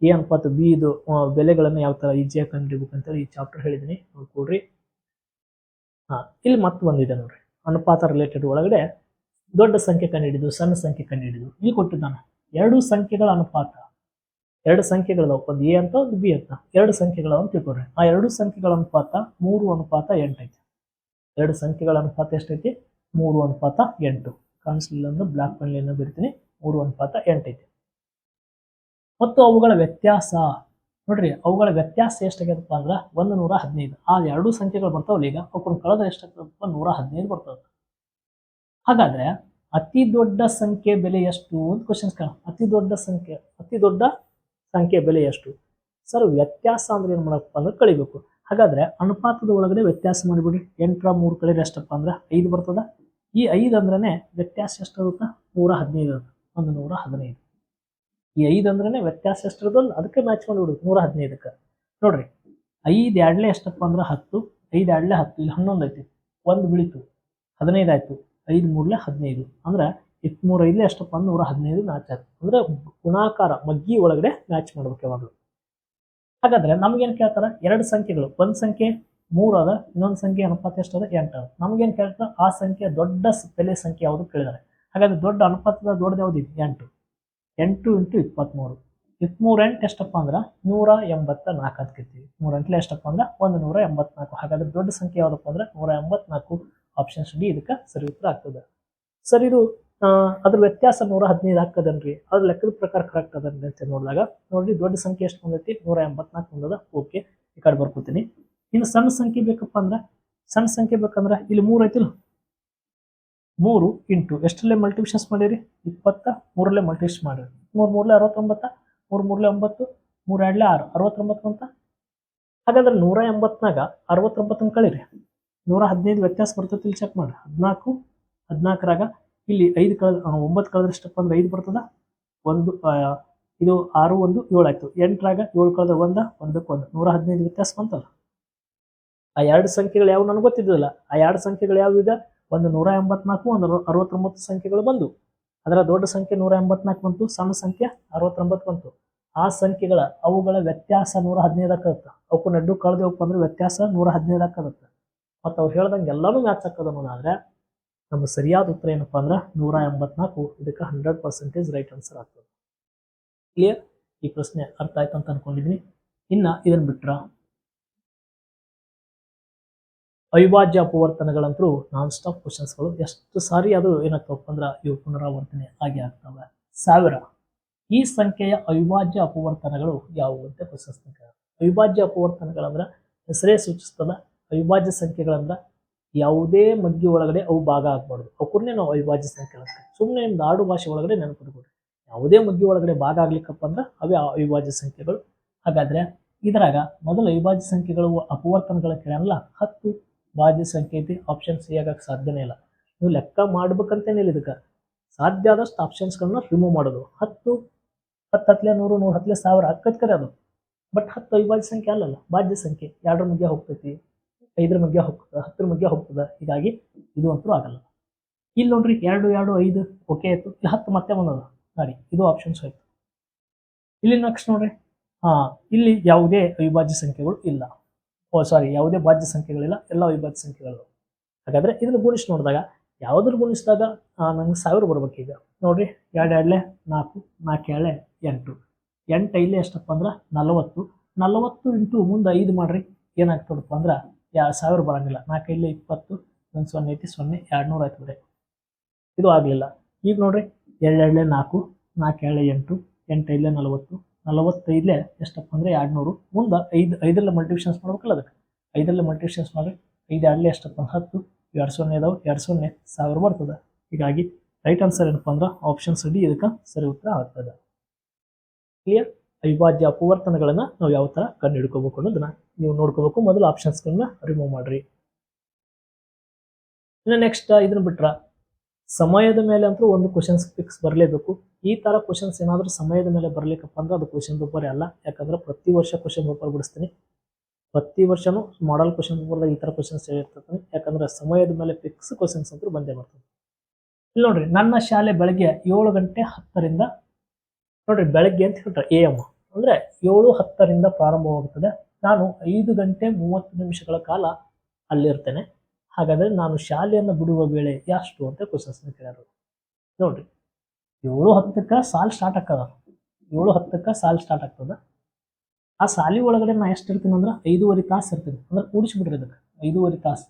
ಎ ಅನುಪಾತ ಬಿ ಇದು ಬೆಲೆಗಳನ್ನು ಯಾವ ತರ ಈಜಿಯಾಗಿ ಕಂಡುಹಿಡಿಬೇಕು ಅಂತೇಳಿ ಈ ಚಾಪ್ಟರ್ ಹೇಳಿದೀನಿ, ನೋಡ್ಕೊಡ್ರಿ. ಇಲ್ಲಿ ಮತ್ತೆ ಬಂದಿದೆ ನೋಡ್ರಿ, ಅನುಪಾತ ರಿಲೇಟೆಡ್ ಒಳಗಡೆ ದೊಡ್ಡ ಸಂಖ್ಯೆ ಕಂಡುಹಿಡಿದು ಸಣ್ಣ ಸಂಖ್ಯೆ ಕಂಡುಹಿಡಿದು ಇಲ್ಲಿ ಕೊಟ್ಟಿದ್ದಾನೆ. 2 ಸಂಖ್ಯೆಗಳ ಅನುಪಾತ, 2 ಸಂಖ್ಯೆಗಳದಾವ, ಒಂದು ಎ ಅಂತ ಒಂದು ಬಿ ಅಂತ, 2 ಸಂಖ್ಯೆಗಳವ ಅಂತ ತಿಳ್ಕೊಡ್ರಿ. ಆ 2 ಸಂಖ್ಯೆಗಳ ಅನುಪಾತ 3:8 ಐತಿ. 2 ಸಂಖ್ಯೆಗಳ ಅನುಪಾತ ಎಷ್ಟೈತಿ? 3:8. ಕಾಣಿಸ್ಲಿಲ್ಲ ಅಂದ್ರೆ ಬ್ಲಾಕ್ ಪೆನ್ನಿಂದ ಬರಿತೀನಿ. 3:8 ಐತಿ. ಮತ್ತು ಅವುಗಳ ವ್ಯತ್ಯಾಸ ನೋಡ್ರಿ, ಅವುಗಳ ವ್ಯತ್ಯಾಸ ಎಷ್ಟಾಗ್ಯದಪ್ಪ ಅಂದ್ರೆ 115. ಆ 2 ಸಂಖ್ಯೆಗಳು ಬರ್ತಾವಲ್ಲ, ಈಗ ಅವ್ಕೊಂಡು ಕಳೆದ್ರೆ ಎಷ್ಟಾಗ್ತದಪ್ಪ? 115 ಬರ್ತದೆ. ಹಾಗಾದ್ರೆ ಅತಿ ದೊಡ್ಡ ಸಂಖ್ಯೆ ಬೆಲೆ ಎಷ್ಟು ಅಂತ ಕ್ವಶನ್ಸ್ ಕೇಳ. ಅತಿ ದೊಡ್ಡ ಸಂಖ್ಯೆ ಬೆಲೆ ಎಷ್ಟು? ಸರ್, ವ್ಯತ್ಯಾಸ ಅಂದ್ರೆ ಏನ್ ಮಾಡಪ್ಪ ಅಂದ್ರೆ ಕಳಿಬೇಕು. ಹಾಗಾದ್ರೆ ಅನುಪಾತದ ಒಳಗಡೆ ವ್ಯತ್ಯಾಸ ಮಾಡಿಬಿಡ್ರಿ. 8ರ 3 ಕಳೆದ್ರೆ ಎಷ್ಟಪ್ಪ ಅಂದ್ರೆ 5 ಬರ್ತದ. ಈ 5 ಅಂದ್ರೇನೆ ವ್ಯತ್ಯಾಸ ಎಷ್ಟಾಗುತ್ತಾ? 115. 115. ಈ 5 ಅಂದ್ರೇನೆ ವ್ಯತ್ಯಾಸ ಎಷ್ಟಿರೋದಲ್ಲ, ಅದಕ್ಕೆ ಮ್ಯಾಚ್ ಮಾಡಿಬಿಡುದು 115ಕ್ಕೆ. ನೋಡ್ರಿ, 5 2 ಎಷ್ಟಪ್ಪ ಅಂದ್ರೆ 10. 5 2 10. ಇಲ್ಲಿ 11 ಐತಿ, 1 ಬಿಳಿತು, 15 ಆಯ್ತು. 5 3 15 ಅಂದ್ರೆ 23 5 ಎಷ್ಟಪ್ಪ ಅಂದ್ರೆ 115 ಮ್ಯಾಚ್ ಆಯ್ತು. ಅಂದ್ರೆ ಗುಣಾಕಾರ ಮಗ್ಗಿ ಒಳಗಡೆ ಮ್ಯಾಚ್ ಮಾಡ್ಬೇಕು ಯಾವಾಗಲೂ. ಹಾಗಾದ್ರೆ ನಮ್ಗೇನ್ ಕೇಳ್ತಾರ? 2 ಸಂಖ್ಯೆಗಳು, ಒಂದ್ ಸಂಖ್ಯೆ 3 ಅದ, ಇನ್ನೊಂದು ಸಂಖ್ಯೆ ಅನುಪಾತ ಎಷ್ಟದ? 8 ಅದ. ನಮ್ಗೇನ್ ಕೇಳ್ತಾರ? ಆ ಸಂಖ್ಯೆ ದೊಡ್ಡ ಬೆಲೆ ಸಂಖ್ಯೆ ಯಾವುದು ಕೇಳಿದಾರೆ. ಹಾಗಾದ್ರೆ ದೊಡ್ಡ ಅನುಪಾತದ ದೊಡ್ಡದು ಯಾವ್ದು? 8. 8 × 23. 23 8 ಎಷ್ಟಪ್ಪ ಅಂದ್ರೆ 184 ಅಂತ ಕೇಳ್ತೀವಿ. 3 8 ಎಷ್ಟಪ್ಪ ಅಂದ್ರೆ 184. ಹಾಗಾದ್ರೆ ದೊಡ್ಡ ಸಂಖ್ಯೆ ಯಾವ್ದಪ್ಪ ಅಂದ್ರೆ 184. ಆಪ್ಷನ್ ಡಿ ಇದಕ್ಕೆ ಸರಿ ಉತ್ತರ ಆಗ್ತದೆ. ಸರ್, ಇದು ಅದ್ರ ವ್ಯತ್ಯಾಸ 115 ಹಾಕದನ್ರಿ, ಅದ್ರ ಲೆಕ್ಕದ ಪ್ರಕಾರ ಕರೆಕ್ಟ್ ಅದನ್ರಿ ಅಂತ ನೋಡಿದಾಗ ನೋಡ್ರಿ, ದೊಡ್ಡ ಸಂಖ್ಯೆ ಎಷ್ಟು ಬಂದೈತಿ? 184 ಬಂದದ. ಓಕೆ, ಈ ಕಡೆ ಬರ್ಕೋತೀನಿ. ಇನ್ನು ಸಣ್ಣ ಸಂಖ್ಯೆ ಬೇಕಪ್ಪ ಅಂದ್ರೆ, ಸಣ್ಣ ಸಂಖ್ಯೆ ಬೇಕಂದ್ರೆ ಇಲ್ಲಿ 3 ಐತಿಲ್ಲ, 3 ಇಂಟು ಎಷ್ಟರಲ್ಲೇ ಮಲ್ಟಿಪ್ಲಿಷನ್ಸ್ ಮಾಡಿರಿ? 23ರಲ್ಲೇ ಮಲ್ಟಿಪ್ಲಿಷನ್ ಮಾಡಿರಿ. 3 3 69, 3 3 9, 3 2 6 69 ಅಂತ. ಹಾಗಾದ್ರೆ 180ನಾಗ 69 ಕಳೀರಿ, 115 ವ್ಯತ್ಯಾಸ ಬರ್ತೈತಿ, ಇಲ್ಲಿ ಚೆಕ್ ಮಾಡಿ. 14 14ರಾಗ ಇಲ್ಲಿ 5 ಕಳೆದ 9 ಕಳೆದ್ರೆ ಎಷ್ಟಪ್ಪ ಅಂದ್ರೆ 5 ಬರ್ತದ. ಒಂದು ಇದು 6 1 7 ಆಯ್ತು. 8ರಾಗ 7 ಕಳೆದ್ರೆ 1 1ಕ್ಕೆ 1 115 ವ್ಯತ್ಯಾಸ ಬಂತಲ್ಲ. ಆ ಎರಡು ಸಂಖ್ಯೆಗಳು ಯಾವ ನನಗೆ ಗೊತ್ತಿದ್ದಿಲ್ಲ. ಆ ಎರಡು ಸಂಖ್ಯೆಗಳು ಯಾವ ಈಗ ಒಂದು 184 ಒಂದು 69 ಸಂಖ್ಯೆಗಳು ಬಂದು, ಅದರ ದೊಡ್ಡ ಸಂಖ್ಯೆ 184 ಬಂತು, ಸಣ್ಣ ಸಂಖ್ಯೆ 69 ಬಂತು. ಆ ಸಂಖ್ಯೆಗಳ ಅವುಗಳ ವ್ಯತ್ಯಾಸ 115 ಆಗುತ್ತೆ. ಅವಕ್ಕೂ ನಡ್ಡು ಕಳೆದು ಹೋಗ್ಪ ಅಂದ್ರೆ ವ್ಯತ್ಯಾಸ 115 ಆಗುತ್ತೆ. ಮತ್ತು ಅವ್ರು ಹೇಳ್ದಂಗೆ ಎಲ್ಲಾನು ಮ್ಯಾಚ್ ಹಾಕೋದನ್ನೋದಾದ್ರೆ ನಮ್ಮ ಸರಿಯಾದ ಉತ್ತರ ಏನಪ್ಪಾ ಅಂದ್ರೆ 184. ಇದಕ್ಕೆ 100% ರೈಟ್ ಆನ್ಸರ್ ಆಗ್ತದೆ. ಕ್ಲಿಯರ್? ಈ ಪ್ರಶ್ನೆ ಅರ್ಥ ಆಯ್ತು ಅಂತ ಅನ್ಕೊಂಡಿದ್ದೀನಿ. ಇನ್ನ ಇದನ್ನ ಬಿಟ್ರ ಅವಿಭಾಜ್ಯ ಅಪವರ್ತನಗಳಂತೂ ನಾನ್ ಸ್ಟಾಪ್ ಕ್ವಶನ್ಸ್ಗಳು. ಎಷ್ಟು ಸಾರಿ ಅದು ಏನಾಗ್ತವಪ್ಪ ಅಂದ್ರೆ ಇವು ಪುನರಾವರ್ತನೆ ಆಗಿ ಆಗ್ತವೆ. 1000 ಈ ಸಂಖ್ಯೆಯ ಅವಿಭಾಜ್ಯ ಅಪವರ್ತನಗಳು ಯಾವುವು ಅಂತ ಕ್ವಶನ್ಸ್. ಅವಿಭಾಜ್ಯ ಅಪವರ್ತನಗಳಂದ್ರೆ ಹೆಸರೇ ಸೂಚಿಸ್ತದ. ಅವಿಭಾಜ್ಯ ಸಂಖ್ಯೆಗಳಂದ್ರೆ ಯಾವುದೇ ಮಗ್ಗಿ ಒಳಗಡೆ ಅವು ಭಾಗ ಆಗ್ಬಾರ್ದು. ಅವಕ್ಕೂರ್ನೇ ನಾವು ಅವಿಭಾಜ್ಯ ಸಂಖ್ಯೆ ಅಂತ ಸುಮ್ಮನೆ ನಿಮ್ದು ಆಡು ಭಾಷೆ ಒಳಗಡೆ ನೆನಪಿಡ್ಬೋದು. ಯಾವುದೇ ಮಗ್ಗಿ ಒಳಗಡೆ ಭಾಗ ಆಗ್ಲಿಕ್ಕಪ್ಪ ಅಂದ್ರೆ ಅವೇ ಅವಿಭಾಜ್ಯ ಸಂಖ್ಯೆಗಳು. ಹಾಗಾದ್ರೆ ಇದರಾಗ ಮೊದಲು ಅವಿಭಾಜ್ಯ ಸಂಖ್ಯೆಗಳು ಅಪವರ್ತನಗಳ ಕೇಳಲ್ಲ. 10 ಭಾಜ್ಯ ಸಂಖ್ಯೆ ಐತಿ. ಆಪ್ಷನ್ ಸಿ ಆಗಕ್ಕೆ ಸಾಧ್ಯನೇ ಇಲ್ಲ. ನೀವು ಲೆಕ್ಕ ಮಾಡ್ಬೇಕಂತೇನಿಲ್ಲ. ಇದಕ್ಕೆ ಸಾಧ್ಯ ಆದಷ್ಟು ಆಪ್ಷನ್ಸ್ಗಳನ್ನ ರಿಮೂವ್ ಮಾಡೋದು. 10 ಹತ್ತಲೆ 100 100 ಹತ್ತಲೆ 1000 ಅಕ್ಕದ ಕರೆ ಅದು. ಬಟ್ 10 ಅವಿಭಾಜ್ಯ ಸಂಖ್ಯೆ ಅಲ್ಲಲ್ಲ, ಭಾಜ್ಯ ಸಂಖ್ಯೆ. 2ರ ಮಧ್ಯ ಹೋಗ್ತೈತಿ, 5ರ ಮಧ್ಯ ಹೋಗ್ತದೆ, 10ರ ಮಧ್ಯ ಹೋಗ್ತದೆ. ಹೀಗಾಗಿ ಇದು ಅಂತೂ ಆಗಲ್ಲ. ಇಲ್ಲಿ ನೋಡ್ರಿ 2 2 5 ಓಕೆ ಆಯ್ತು. ಇಲ್ಲಿ 10 ಮತ್ತೆ ಬಂದದ ನೋಡಿ, ಇದು ಆಪ್ಷನ್ಸ್ ಆಯ್ತು. ಇಲ್ಲಿ ನೆಕ್ಸ್ಟ್ ನೋಡ್ರಿ, ಇಲ್ಲಿ ಯಾವುದೇ ಅವಿಭಾಜ್ಯ ಸಂಖ್ಯೆಗಳು ಇಲ್ಲ. ಯಾವುದೇ ಭಾಜ್ಯ ಸಂಖ್ಯೆಗಳಿಲ್ಲ, ಎಲ್ಲ ಅವಿಭಾಜ್ಯ ಸಂಖ್ಯೆಗಳು. ಹಾಗಾದ್ರೆ ಇದನ್ನ ಗುಣಿಸಿ ನೋಡಿದಾಗ ಯಾವ್ದ್ರ ಗುಣಿಸಿದಾಗ ನಂಗೆ 1000 ಬರ್ಬೇಕೀಗ. ನೋಡ್ರಿ 2 2 4 4 2 8 8 5 ಎಷ್ಟಪ್ಪ ಅಂದ್ರೆ 40. 40 ಇಂಟು ಮುಂದೆ 5 ಮಾಡ್ರಿ, ಏನಾಗ್ತದಪ್ಪ ಅಂದ್ರೆ 1000 ಬರಂಗಿಲ್ಲ. 4 5 20 ಒಂದು 0 ಐತಿ, 0 200 ಆಯ್ತು ಬಿಡ್ರಿ. ಇದು ಆಗಲಿಲ್ಲ. ಈಗ ನೋಡ್ರಿ 2 2 4 4 2 8 8 5 40 45 ಎಷ್ಟಪ್ಪ ಅಂದ್ರೆ 200. ಮುಂದೆ 5 ಮಲ್ಟಿಪ್ಲಿಕೇಶನ್ಸ್ ಮಾಡ್ಬೇಕಲ್ಲ. ಅದಕ್ಕೆ 5 ಮಲ್ಟಿಪ್ಲಿಕೇಶನ್ಸ್ ಮಾಡ್ರಿ. 5 2 ಎಷ್ಟಪ್ಪ 10 2 0 ಇದಾವೆ, 2 0 1000 ಬರ್ತದೆ. ಹೀಗಾಗಿ ರೈಟ್ ಆನ್ಸರ್ ಏನಪ್ಪ ಅಂದ್ರೆ ಆಪ್ಷನ್ ಡಿ ಇದಕ್ಕೆ ಸರಿ ಉತ್ತರ ಆಗ್ತದೆ. ಕ್ಲಿಯರ್? ಅವಿಭಾಜ್ಯ ಅಪವರ್ತನಗಳನ್ನ ನಾವು ಯಾವ ತರ ಕಂಡು ಹಿಡ್ಕೋಬೇಕು ಅನ್ನೋದನ್ನ ನೀವು ನೋಡ್ಕೋಬೇಕು. ಮೊದಲು ಆಪ್ಷನ್ಸ್ಗಳನ್ನ ರಿಮೂವ್ ಮಾಡ್ರಿ. ಇನ್ನು ನೆಕ್ಸ್ಟ್ ಇದನ್ನ ಬಿಟ್ರ ಸಮಯದ ಮೇಲೆ ಅಂತೂ ಒಂದು ಕ್ವಶನ್ಸ್ ಫಿಕ್ಸ್ ಬರಲೇಬೇಕು. ಈ ತರ ಕ್ವಶನ್ಸ್ ಏನಾದರೂ ಸಮಯದ ಮೇಲೆ ಬರ್ಲಿಕ್ಕಪ್ಪ ಅಂದ್ರೆ ಅದು ಕ್ವಶನ್ ಪೇಪರ್ ಅಲ್ಲ. ಯಾಕಂದ್ರೆ ಪ್ರತಿ ವರ್ಷ ಕ್ವಶನ್ ಪೇಪರ್ ಬಿಡಿಸ್ತೀನಿ. ಪ್ರತಿ ವರ್ಷನೂ ಮಾಡಲ್ ಕ್ವಶನ್ ಪೇಪರ್ದಾಗ ಈ ತರ ಕ್ವಶನ್ಸ್ ಹೇಳಿರ್ತೀನಿ. ಯಾಕಂದ್ರೆ ಸಮಯದ ಮೇಲೆ ಫಿಕ್ಸ್ ಕ್ವಶನ್ಸ್ ಅಂತೂ ಬಂದೇ ಬರ್ತದೆ. ಇಲ್ಲಿ ನೋಡ್ರಿ, ನನ್ನ ಶಾಲೆ ಬೆಳಗ್ಗೆ 7 ಗಂಟೆ 10ರಿಂದ ನೋಡ್ರಿ, ಬೆಳಗ್ಗೆ ಅಂತ ಹೇಳ್ತಾರೆ AM ಅಂದ್ರೆ 7:10ರಿಂದ ಪ್ರಾರಂಭವಾಗುತ್ತದೆ. ನಾನು 5 ಗಂಟೆ 30 ನಿಮಿಷಗಳ ಕಾಲ ಅಲ್ಲಿರ್ತೇನೆ. ಹಾಗಾದ್ರೆ ನಾನು ಶಾಲೆಯನ್ನು ಬಿಡುವ ವೇಳೆ ಎಷ್ಟು ಅಂತ ಕ್ವಶನ್ಸ್ ಕೇಳ್ಯಾರ. ನೋಡ್ರಿ 7:10ಕ್ಕೆ ಸಾಲ್ ಸ್ಟಾರ್ಟ್ ಆಗ್ತದ. 7:10ಕ್ಕೆ ಸಾಲ್ ಸ್ಟಾರ್ಟ್ ಆಗ್ತದ. ಆ ಸಾಲಿ ಒಳಗಡೆ ನಾ ಎಷ್ಟು ಇರ್ತೀನಿ ಅಂದ್ರೆ 5.5 ತಾಸು ಇರ್ತೀನಿ. ಅಂದ್ರೆ ಕೂಡಿಸ್ಬಿಡ್ರಿ ಅದಕ್ಕೆ 5.5 ತಾಸು.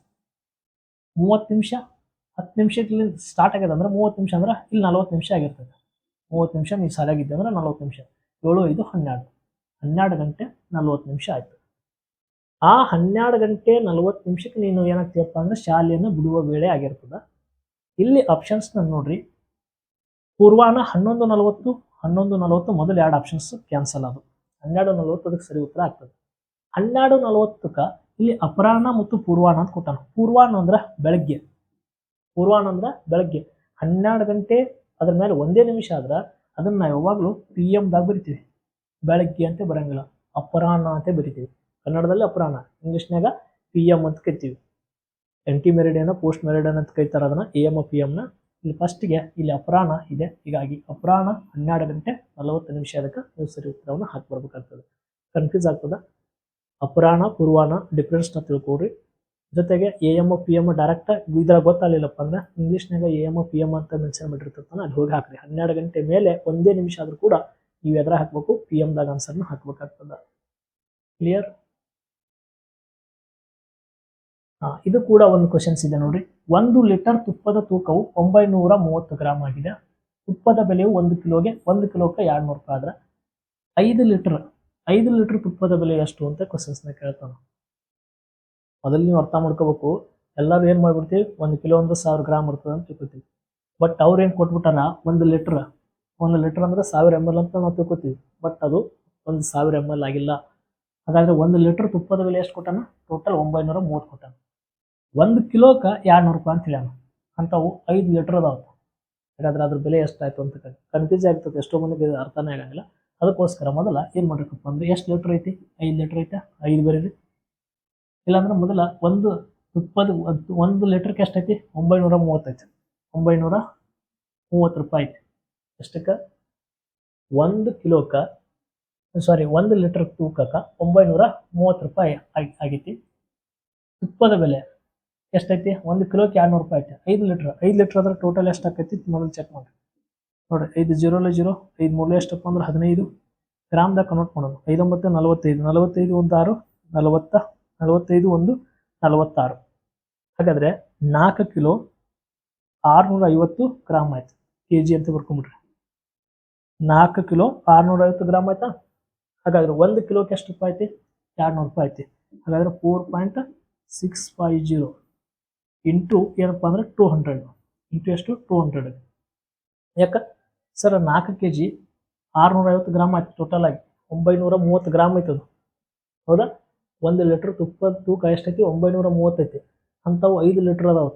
30 ನಿಮಿಷ 10 ನಿಮಿಷಕ್ಕೆ ಸ್ಟಾರ್ಟ್ ಆಗ್ಯದ ಅಂದ್ರೆ 30 ನಿಮಿಷ ಅಂದ್ರೆ ಇಲ್ಲಿ 40 ನಿಮಿಷ ಆಗಿರ್ತದೆ. 30 ನಿಮಿಷ ನೀವು ಸಾಲಾಗಿದ್ದೆ ಅಂದ್ರೆ 40 ನಿಮಿಷ. 7 5 12 12 ಗಂಟೆ 40 ನಿಮಿಷ ಆಯ್ತು. ಆ 12 ಗಂಟೆ 40 ನಿಮಿಷಕ್ಕೆ ನೀನು ಏನಾಗ್ತೀಯಪ್ಪ ಅಂದ್ರೆ ಶಾಲೆಯನ್ನು ಬಿಡುವ ವೇಳೆ ಆಗಿರ್ತದ. ಇಲ್ಲಿ ಆಪ್ಷನ್ಸ್ ನೋಡ್ರಿ, ಪೂರ್ವಾನ 11:40 11:40 ಮೊದಲು 2 ಆಪ್ಷನ್ಸ್ ಕ್ಯಾನ್ಸಲ್ ಆದವು. 12:40 ಅದಕ್ಕೆ ಸರಿ ಉತ್ತರ ಆಗ್ತದೆ. 12:40ಕ್ಕೆ ಇಲ್ಲಿ ಅಪರಾಹ್ನ ಮತ್ತು ಪೂರ್ವಾನ ಅಂತ ಕೊಟ್ಟಾನ. ಪೂರ್ವಾನ ಅಂದ್ರೆ ಬೆಳಗ್ಗೆ, ಪೂರ್ವಾನ ಅಂದ್ರೆ ಬೆಳಗ್ಗೆ. 12 ಗಂಟೆ ಅದ್ರ ಮೇಲೆ 1 ನಿಮಿಷ ಆದ್ರೆ ಅದನ್ನ ನಾವು ಯಾವಾಗಲೂ PM ದಾಗ ಬರಿತೀವಿ, ಬೆಳಗ್ಗೆ ಅಂತ ಬರಂಗಿಲ್ಲ, ಅಪರಾಹ್ನ ಅಂತ ಬರಿತೀವಿ. ಕನ್ನಡದಲ್ಲಿ ಅಪರಾಹ್ನ, ಇಂಗ್ಲಿಷ್ನಾಗ PM ಅಂತ ಕರಿತೀವಿ. ಎಂಟಿ ಮೆರಿಡಿಯನ್ ಪೋಸ್ಟ್ ಮೆರಿಡಿಯನ್ ಅಂತ ಕರಿತಾರೆ ಅದನ್ನ, AM PM ನ. ಇಲ್ಲಿ ಫಸ್ಟ್ಗೆ ಇಲ್ಲಿ ಅಪರಾಹ್ನ ಇದೆ. ಹೀಗಾಗಿ ಅಪರಾಹ್ನ 12 ಗಂಟೆ 40 ನಿಮಿಷ. ಅದಕ್ಕೆ ನೀವು ಸರಿ ಉತ್ತರವನ್ನು ಹಾಕಿ ಬರ್ಬೇಕಾಗ್ತದೆ. ಕನ್ಫ್ಯೂಸ್ ಆಗ್ತದೆ. ಅಪರಾಹ್ನ ಪೂರ್ವಾನ ಡಿಫ್ರೆನ್ಸ್ನ ತಿಳ್ಕೊಡ್ರಿ. ಜೊತೆಗೆ AM PM ಡೈರೆಕ್ಟ್ ಇದ್ರಾಗ ಗೊತ್ತಾಗಲಿಲ್ಲಪ್ಪ ಅಂದ್ರೆ ಇಂಗ್ಲಿಷ್ನಾಗ AM PM ಅಂತ ಮೆನ್ಷನ್ ಮಾಡಿರ್ತಾನೆ, ಅಲ್ಲಿ ಹೋಗಿ ಹಾಕ್ರಿ. 12 ಗಂಟೆ ಮೇಲೆ 1 ನಿಮಿಷ ಆದ್ರೂ ಕೂಡ ನೀವು ಎದ್ರ ಹಾಕ್ಬೇಕು, PM ದಾಗ ಆನ್ಸರ್ನ ಹಾಕ್ಬೇಕಾಗ್ತದ. ಕ್ಲಿಯರ್? ಇದು ಕೂಡ ಒಂದು ಕ್ವಶನ್ಸ್ ಇದೆ ನೋಡ್ರಿ. 1 ಲೀಟರ್ ತುಪ್ಪದ ತೂಕವು 930 ಗ್ರಾಮ್ ಆಗಿದೆ. ತುಪ್ಪದ ಬೆಲೆಯು 1 ಕಿಲೋಗೆ 1 ಕಿಲೋಕ್ಕೆ 200 ರೂಪಾಯಿ ಆದ್ರೆ 5 ಲೀಟರ್ ತುಪ್ಪದ ಬೆಲೆ ಎಷ್ಟು ಅಂತ ಕ್ವಶನ್ಸ್ನ ಕೇಳ್ತಾನೆ. ಮೊದಲು ನೀವು ಅರ್ಥ ಮಾಡ್ಕೋಬೇಕು. ಎಲ್ಲರೂ ಏನು ಮಾಡ್ಬಿಡ್ತೀವಿ, 1 ಕಿಲೋ ಅಂದ್ರೆ 1000 ಗ್ರಾಮ್ ಇರ್ತದೆ ಅಂತ ತಿಳ್ಕೊತೀವಿ. ಬಟ್ ಅವ್ರು ಏನು ಕೊಟ್ಬಿಟ್ಟಾರ, 1 ಲೀಟರ್ ಅಂದ್ರೆ 1000 ml ಅಂತ ನಾವು ತಿಳ್ಕೊತೀವಿ. ಬಟ್ ಅದು 1000 ml ಆಗಿಲ್ಲ. ಹಾಗಾದ್ರೆ 1 ಲೀಟರ್ ತುಪ್ಪದ ಬೆಲೆ ಎಷ್ಟು ಕೊಟ್ಟಾನ? ಟೋಟಲ್ 930 ಕೊಟ್ಟಾನ. 1 ಕಿಲೋಕ್ಕೆ 200 ರೂಪಾಯಿ ಅಂತ ಹೇಳ್ಯಾನ. ಅಂಥವು 5 ಲೀಟರ್ ಅದಾವ. ಹಾಗಾದ್ರೆ ಅದ್ರ ಬೆಲೆ ಎಷ್ಟಾಯ್ತು ಅಂತ ಕನ್ಫ್ಯೂಸ್ ಆಗ್ತದೆ, ಎಷ್ಟೋ ಮಂದಿಗೆ ಅರ್ಥನೇ ಆಗಂಗಿಲ್ಲ. ಅದಕ್ಕೋಸ್ಕರ ಮೊದಲ ಏನು ಮಾಡ್ಬೇಕಪ್ಪ ಅಂದ್ರೆ ಎಷ್ಟು ಲೀಟರ್ ಐತಿ? 5 ಲೀಟರ್ ಐತೆ, 5 ಬರೀರಿ. ಇಲ್ಲಾಂದ್ರೆ ಮೊದಲ ಒಂದು ತುಪ್ಪದ 1 ಲೀಟರ್ಗೆ ಎಷ್ಟೈತಿ? 930 ಐತಿ. 930 ರೂಪಾಯಿ ಐತಿ. ಎಷ್ಟಕ್ಕೆ? 1 ಕಿಲೋಕ್ಕೆ 1 ಲೀಟರ್ ತೂಕಕ್ಕೆ 930 ರೂಪಾಯಿ ಆಗೈತಿ. ತುಪ್ಪದ ಬೆಲೆ ಎಷ್ಟೈತಿ? 1 ಕಿಲೋಕ್ಕೆ 200 ರೂಪಾಯಿ ಐತಿ. 5 ಲೀಟರ್ ಅಂದ್ರೆ ಟೋಟಲ್ ಎಷ್ಟು ಆಕೈತಿ ಮೊದಲು ಚೆಕ್ ಮಾಡಿ ನೋಡ್ರಿ. 5 0 0 5 ಮೂಲೆ ಎಷ್ಟಪ್ಪ ಅಂದ್ರೆ 15 ಗ್ರಾಮ್ದಾಗ ಕನ್ವರ್ಟ್ ಮಾಡೋದು. 5 9 45 45 1 6 40 45 1 46. ಹಾಗಾದ್ರೆ 4 ಕಿಲೋ 650 ಗ್ರಾಮ್ ಆಯ್ತು. ಕೆಜಿ ಅಂತ ಬರ್ಕೊಂಡ್ಬಿಡ್ರಿ. 4 ಕಿಲೋ 650 ಗ್ರಾಮ್ ಆಯ್ತಾ? ಹಾಗಾದ್ರೆ 1 ಕಿಲೋಕ್ಕೆ ಎಷ್ಟು ರೂಪಾಯಿ ಐತಿ? 200 ರೂಪಾಯಿ ಐತಿ. ಹಾಗಾದ್ರೆ 4.650 ಇಂಟು ಏನಪ್ಪ ಅಂದ್ರೆ 200 ಇಂಟು ಎಷ್ಟು? 200. ಯಾಕೆ ಸರ್? 4 ಕೆಜಿ 650 ಗ್ರಾಮ್ ಆಯ್ತು. ಟೋಟಲ್ ಆಗಿ 930 ಗ್ರಾಮ್ ಐತದು, ಹೌದಾ? 1 ಲೀಟರ್ ತುಪ್ಪದ ತೂಕ ಎಷ್ಟೈತಿ? 930 ಐತಿ. ಅಂಥವು 5 ಲೀಟರ್ ಅದಾವ.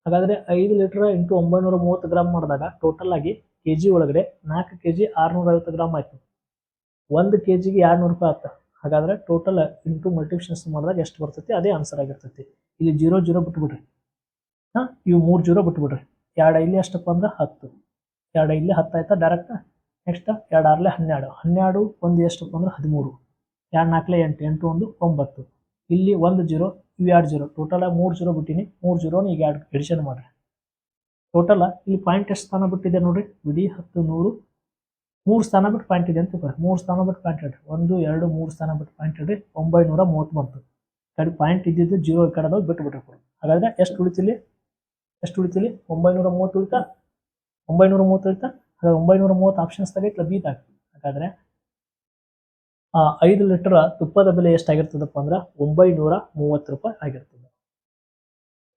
ಹಾಗಾದ್ರೆ 5 ಲೀಟರ್ ಇಂಟು 930 ಗ್ರಾಮ್ ಮಾಡಿದಾಗ ಟೋಟಲ್ ಆಗಿ ಕೆಜಿ ಒಳಗಡೆ 4 ಕೆಜಿ 650 ಗ್ರಾಮ್ ಆಯ್ತು. 1 ಕೆಜಿಗೆ 200 ರೂಪಾಯಿ ಆಯ್ತು. ಹಾಗಾದ್ರೆ ಟೋಟಲ್ ಇಂಟು ಮಲ್ಟಿಪ್ಲಿಕೇಶನ್ ಮಾಡಿದಾಗ ಎಷ್ಟು ಬರ್ತೈತಿ? ಅದೇ ಆನ್ಸರ್ ಆಗಿರ್ತೈತಿ. ಇಲ್ಲಿ 0 0 ಬಿಟ್ಬಿಡ್ರಿ. ಇವು 3 0 ಬಿಟ್ಬಿಡ್ರಿ. 2 ಇಲ್ಲಿ ಎಷ್ಟಪ್ಪ ಅಂದ್ರೆ 10. 2 ಇಲ್ಲಿ 10 ಆಯ್ತಾ ಡೈರೆಕ್ಟ್. ನೆಕ್ಸ್ಟ್ 2 6 12 12 1 ಎಷ್ಟಪ್ಪ ಅಂದ್ರೆ 13. 2 4 8 8 1 9. ಇಲ್ಲಿ 1 0 ಇವು 2 0. ಟೋಟಲ್ 3 0 ಬಿಟ್ಟಿನಿ. 3 0 ಈಗ 2 ಎಡಿಷನ್ ಮಾಡ್ರಿ. ಟೋಟಲ್ ಇಲ್ಲಿ ಪಾಯಿಂಟ್ ಎಷ್ಟು ಸ್ಥಾನ ಬಿಟ್ಟಿದೆ ನೋಡ್ರಿ. ಬಿಡಿ 10 100 3 ಸ್ಥಾನ ಬಿಟ್ಟು ಪಾಯಿಂಟ್ ಇದೆ ಅಂತ 3 ಸ್ಥಾನ ಬಿಟ್ಟು ಪಾಯಿಂಟ್ ಇಡ್ರಿ. 1 2 3 ಸ್ಥಾನ ಬಿಟ್ಟು ಪಾಯಿಂಟ್ ಇಡ್ರಿ. 930 ಬಂತು. ಕಡೆ ಪಾಯಿಂಟ್ ಇದ್ದಿದ್ದು 0 ಈ ಕಡೆ ಬಿಟ್ಬಿಟ್ರಿ. ಹಾಗಾದ್ರೆ ಎಷ್ಟು ಉಳಿತಿಲಿ? 930 ಉಳಿತಾ? 930 ಉಳಿತಾ? ಹಾಗಾದ್ರೆ 930 ಆಪ್ಷನ್ಸ್ ತಗೈತಲ್ಲ ಬಿ ದಾಗ. ಹಾಗಾದ್ರೆ 5 ಲೀಟರ್ ತುಪ್ಪದ ಬೆಲೆ ಎಷ್ಟಾಗಿರ್ತದಪ್ಪ ಅಂದ್ರೆ 930 ರೂಪಾಯಿ ಆಗಿರ್ತದೆ.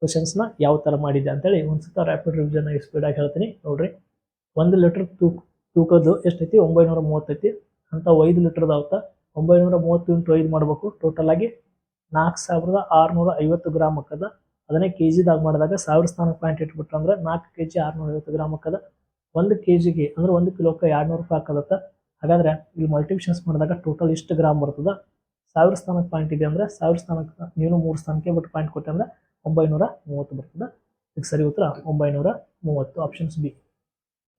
ಕ್ವಶನ್ಸ್ನ ಯಾವ ಥರ ಮಾಡಿದೆ ಅಂತೇಳಿ ಒಂದ್ಸತ ರ್ಯಾಪಿಡ್ ರಿವಿಷನ್ ಆಗಿ ಸ್ಪೀಡಾಗಿ ಹೇಳ್ತೀನಿ ನೋಡ್ರಿ. 1 ಲೀಟರ್ ತೂಕದ್ದು ಎಷ್ಟೈತಿ? 930 ಐತಿ. ಅಂತ 5 ಲೀಟರ್ ಅದಾವತ್ತ. 930 ಇಂಟು 5 ಮಾಡಬೇಕು. ಟೋಟಲ್ ಆಗಿ 4650 ಗ್ರಾಮ್ ಹಾಕದ. ಅದನ್ನೇ ಕೆ ಜಿದಾಗ ಮಾಡಿದಾಗ 1000 ಸ್ಥಾನಕ್ಕೆ ಪಾಯಿಂಟ್ ಇಟ್ಬಿಟ್ರೆ ಅಂದ್ರೆ 4 ಕೆಜಿ 650 ಗ್ರಾಮ್ ಹಾಕದ. 1 ಕೆಜಿಗೆ ಅಂದ್ರೆ 1 ಕಿಲೋಕ್ಕೆ 200 ರೂಪಾಯಿ ಹಾಕದತ್ತ. ಹಾಗಾದ್ರೆ ಇಲ್ಲಿ ಮಲ್ಟಿಪ್ಲಿಕೇಶನ್ಸ್ ಮಾಡಿದಾಗ ಟೋಟಲ್ ಇಷ್ಟು ಗ್ರಾಮ್ ಬರ್ತದ? 1000 ಸ್ಥಾನಕ್ಕೆ ಪಾಯಿಂಟ್ ಇದೆ ಅಂದ್ರೆ 1000 ಸ್ಥಾನಕ್ಕೆ ನೀನು 3 ಸ್ಥಾನಕ್ಕೆ ಬಿಟ್ಟು ಪಾಯಿಂಟ್ ಕೊಟ್ಟೆ ಅಂದ್ರೆ 930 ಬರ್ತದ. ಇದಕ್ಕೆ ಸರಿ ಉತ್ತರ 930 ಆಪ್ಷನ್ಸ್ ಬಿ.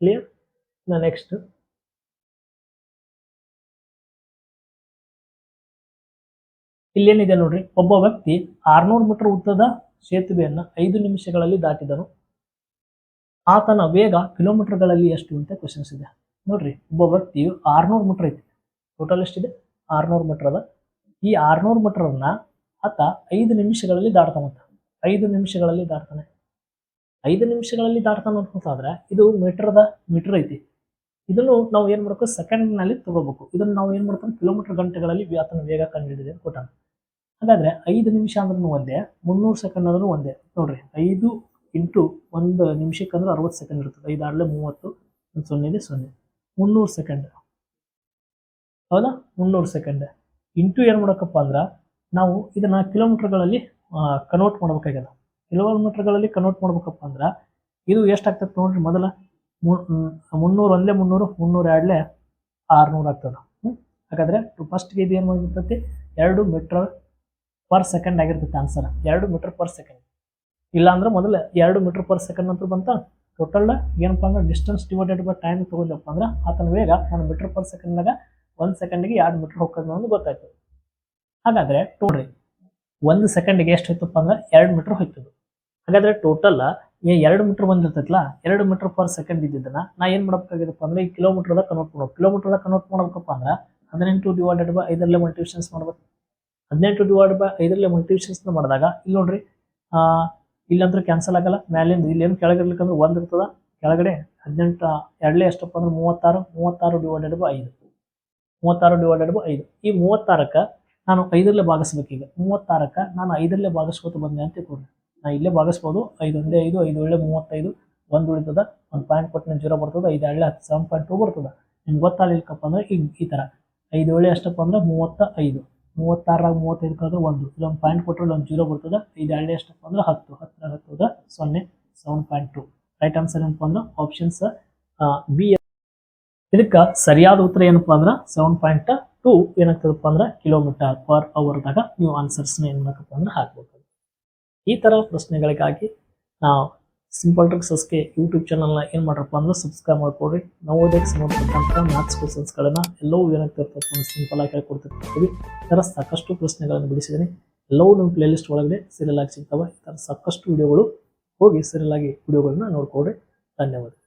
ಕ್ಲಿಯರ್? ನೆಕ್ಸ್ಟ್ ಇಲ್ಲೇನಿದೆ ನೋಡ್ರಿ. ಒಬ್ಬ ವ್ಯಕ್ತಿ 600 ಮೀಟರ್ ಉದ್ದದ ಸೇತುವೆಯನ್ನು 5 ನಿಮಿಷಗಳಲ್ಲಿ ದಾಟಿದನು. ಆತನ ವೇಗ ಕಿಲೋಮೀಟರ್ಗಳಲ್ಲಿ ಎಷ್ಟು ಅಂತ ಕ್ವಶನ್ಸ್ ಇದೆ ನೋಡ್ರಿ. ಒಬ್ಬ ವ್ಯಕ್ತಿಯು 600 ಮೀಟರ್ ಐತಿ. ಟೋಟಲ್ ಎಷ್ಟಿದೆ? 600 ಮೀಟರ್ ಅದ. ಈ 600 ಮೀಟರನ್ನ ಆತ 5 ನಿಮಿಷಗಳಲ್ಲಿ ದಾಟ್ತಾನಂತ. 5 ನಿಮಿಷಗಳಲ್ಲಿ ದಾಟ್ತಾನೆ. 5 ನಿಮಿಷಗಳಲ್ಲಿ ದಾಟ್ತಾನ ಅಂತಂದ್ರೆ ಇದು ಮೀಟರ್ ಐತಿ. ಇದನ್ನು ನಾವು ಏನ್ ಮಾಡಬೇಕು? ಸೆಕೆಂಡ್ ನಲ್ಲಿ ತಗೋಬೇಕು. ಇದನ್ನು ನಾವು ಏನ್ ಮಾಡ್ತಾನೆ? ಕಿಲೋಮೀಟರ್ ಗಂಟೆಗಳಲ್ಲಿ ಆತನ ವೇಗ ಕಂಡುಹಿಡಿದೆ ಅಂತ ಕೊಟ್ಟಾನ. ಹಾಗಾದ್ರೆ 5 ನಿಮಿಷ ಅಂದ್ರೂ ಒಂದೇ, 300 ಸೆಕೆಂಡ್ ಅಂದ್ರೂ ಒಂದೇ ನೋಡ್ರಿ. 5 ಇಂಟು 1 ನಿಮಿಷಕ್ಕೆ ಅಂದ್ರೆ 60 ಸೆಕೆಂಡ್ ಇರ್ತದೆ. 5 6 30 0 0 300 ಸೆಕೆಂಡ್, ಹೌದಾ? 300 ಸೆಕೆಂಡ್ ಇಂಟು ಏನು ಮಾಡಬೇಕಪ್ಪ ಅಂದ್ರೆ ನಾವು ಇದನ್ನ ಕಿಲೋಮೀಟರ್ಗಳಲ್ಲಿ ಕನ್ವರ್ಟ್ ಮಾಡ್ಬೇಕಾಗ್ಯದ. ಕಿಲೋಮೀಟರ್ಗಳಲ್ಲಿ ಕನ್ವರ್ಟ್ ಮಾಡ್ಬೇಕಪ್ಪ ಅಂದ್ರೆ ಇದು ಎಷ್ಟಾಗ್ತದೆ ನೋಡ್ರಿ. ಮೊದಲ 300 ಒಂದೇ 300 300 ಎರಡ್ಲೆ 600 ಆಗ್ತದೆ. ಹಾಗಾದ್ರೆ ಫಸ್ಟ್ಗೆ ಇದು ಏನು ಮಾಡಿರ್ತೈತಿ? 2 ಮೀಟರ್ ಪರ್ ಸೆಕೆಂಡ್ ಆಗಿರ್ತೈತೆ ಆನ್ಸರ್. 2 metre per second. ಇಲ್ಲ ಅಂದ್ರೆ ಮೊದಲ 2 ಮೀಟರ್ ಪರ್ ಸೆಕೆಂಡ್ ಅಂತ ಬಂತ. ಟೋಟಲ್ ಏನಪ್ಪ ಅಂದ್ರೆ ಡಿಸ್ಟೆನ್ಸ್ ಡಿವೈಡೆಡ್ ಬೈ ಟೈಮ್ ತಗೊಂಡಪ್ಪ ಅಂದ್ರೆ ಆತನ ವೇಗ ನಾನು ಮೀಟರ್ ಪರ್ ಸೆಕೆಂಡ್ನಾಗ 1 ಸೆಕೆಂಡ್ಗೆ 2 ಮೀಟರ್ ಹೋಗ್ತದೆ ಅನ್ನೋದು ಗೊತ್ತಾಯ್ತು. ಹಾಗಾದ್ರೆ ನೋಡ್ರಿ 1 ಸೆಕೆಂಡ್ಗೆ ಎಷ್ಟು ಹೋಯ್ತಪ್ಪ ಅಂದ್ರೆ 2 ಮೀಟರ್ ಹೋಯ್ತದೆ. ಹಾಗಾದ್ರೆ ಟೋಟಲ್ 2 ಮೀಟರ್ ಬಂದಿರ್ತೈತಲ್ಲ, 2 ಮೀಟರ್ ಪರ್ ಸೆಕೆಂಡ್ ಇದ್ದಿದ್ದನ್ನ ನಾ ಏನ್ ಮಾಡ್ಬೇಕಾಗಿದಪ್ಪ ಅಂದ್ರೆ ಈ ಕಿಲೋಮೀಟರ್ದಾಗ ಕನ್ವರ್ಟ್ ಮಾಡ್ಬೇಕು. ಕಿಲೋಮೀಟರ್ದಾಗ ಕನ್ವರ್ಟ್ ಮಾಡ್ಬೇಕಪ್ಪ ಅಂದ್ರೆ 18 ಡಿವೈಡೆಡ್ ಬೈ 5 ಮಲ್ಟಿಪ್ಲಿಕೇಶನ್ಸ್ ಮಾಡ್ಬೇಕು. 18 ಡಿವೈಡ್ ಬೈ 5 ಮಲ್ಟಿಪ್ಲಿಕೇಶನ್ಸ್ ಮಾಡಿದಾಗ ಇಲ್ಲಿ ನೋಡ್ರಿ ಇಲ್ಲಂದ್ರೆ ಕ್ಯಾನ್ಸಲ್ ಆಗಲ್ಲ. ಮ್ಯಾಲಿಂದ ಇಲ್ಲಿ ಏನು ಕೆಳಗಿರ್ಲಿಕ್ಕಂದ್ರೆ 1 ಇರ್ತದ. ಕೆಳಗಡೆ 18 ಎರಡ್ಲೆ ಎಷ್ಟಪ್ಪ ಅಂದ್ರೆ 36 ಡಿವೈಡೆಡ್ ಬೈ 5. 36 divided by 5. ಈ 36ಕ್ಕೆ ನಾನು 5 ಭಾಗಿಸ್ಬೇಕು. ಈಗ 36ಕ್ಕೆ ನಾನು 5 ಭಾಗಿಸ್ಕೋತ ಬಂದೆ ಅಂತ ತಿಳ್ಕೊಂಡ್ರೆ ನಾ ಇಲ್ಲೇ ಭಾಗಿಸ್ಬೋದು. 5 1 5 5 ಒಳ್ಳೆ 35 1 ಉಳಿತದ. 1 ಪಾಯಿಂಟ್ ಕೊಟ್ಟು 0 ಬರ್ತದೆ. 5 2 10 7.2 ಬರ್ತದೆ. ನಿಮ್ಗೆ ಗೊತ್ತಾಗಲಿಕ್ಕಪ್ಪ ಅಂದ್ರೆ ಈ ಥರ 5 ಏಳು ಎಷ್ಟಪ್ಪ ಅಂದ್ರೆ 35. 36 35 ಕಳೆದ್ರೆ 1 ಇಲ್ಲೊಂದು ಪಾಯಿಂಟ್ ಕೊಟ್ಟರೆ ಒಂದು 0 ಬರ್ತದೆ. 5 ಎರಡು ಎಷ್ಟಪ್ಪ ಅಂದ್ರೆ 10. 10 10 0 7.2. ರೈಟ್ ಆನ್ಸರ್ ಏನಪ್ಪ ಅಂದ್ರೆ ಆಪ್ಷನ್ಸ್ ಬಿ. ಇದಕ್ಕೆ ಸರಿಯಾದ ಉತ್ತರ ಏನಪ್ಪಾ ಅಂದ್ರೆ 7.2 ಏನಾಗ್ತದಪ್ಪ ಅಂದ್ರೆ ಕಿಲೋಮೀಟರ್ ಪರ್ ಅವರ್ದಾಗ ನೀವು ಆನ್ಸರ್ಸ್ನ ಏನ್ ಮಾಡಬೇಕಪ್ಪ ಅಂದ್ರೆ ಹಾಕ್ಬೇಕು. ಈ ತರ ಪ್ರಶ್ನೆಗಳಿಗಾಗಿ ನಾವು ಸಿಂಪಲ್ ಟ್ರಿಕ್ಸಸ್ಗೆ ಯೂಟ್ಯೂಬ್ ಚಾನಲ್ನ ಏನು ಮಾಡ್ರಪ್ಪ ಅಂದ್ರೆ ಸಬ್ಸ್ಕ್ರೈಬ್ ಮಾಡ್ಕೊಡ್ರಿ. ನವೋದಯಕ್ಕೆ ಸಂಬಂಧಪಟ್ಟಂತ ಮ್ಯಾಥ್ಸ್ ಕ್ವಶನ್ಸ್ಗಳನ್ನ ಎಲ್ಲವೂ ಏನಾಗ್ತಿರ್ತಪ್ಪ ಸಿಂಪಲ್ ಆಗಿ ಹೇಳ್ಕೊಡ್ತಿರ್ತೀವಿ. ಈ ಥರ ಸಾಕಷ್ಟು ಪ್ರಶ್ನೆಗಳನ್ನು ಬಿಡಿಸಿದ್ದೀನಿ. ಎಲ್ಲವೂ ನಮ್ಮ ಪ್ಲೇ ಲಿಸ್ಟ್ ಒಳಗಡೆ ಸೀರಿಯಲ್ ಆಗಿ ಸಿಗ್ತವೆ. ಈ ಥರ ಸಾಕಷ್ಟು ವಿಡಿಯೋಗಳು ಹೋಗಿ ಸೀರಿಯಲ್ ಆಗಿ ವಿಡಿಯೋಗಳನ್ನ ನೋಡ್ಕೊಡ್ರಿ. ಧನ್ಯವಾದ.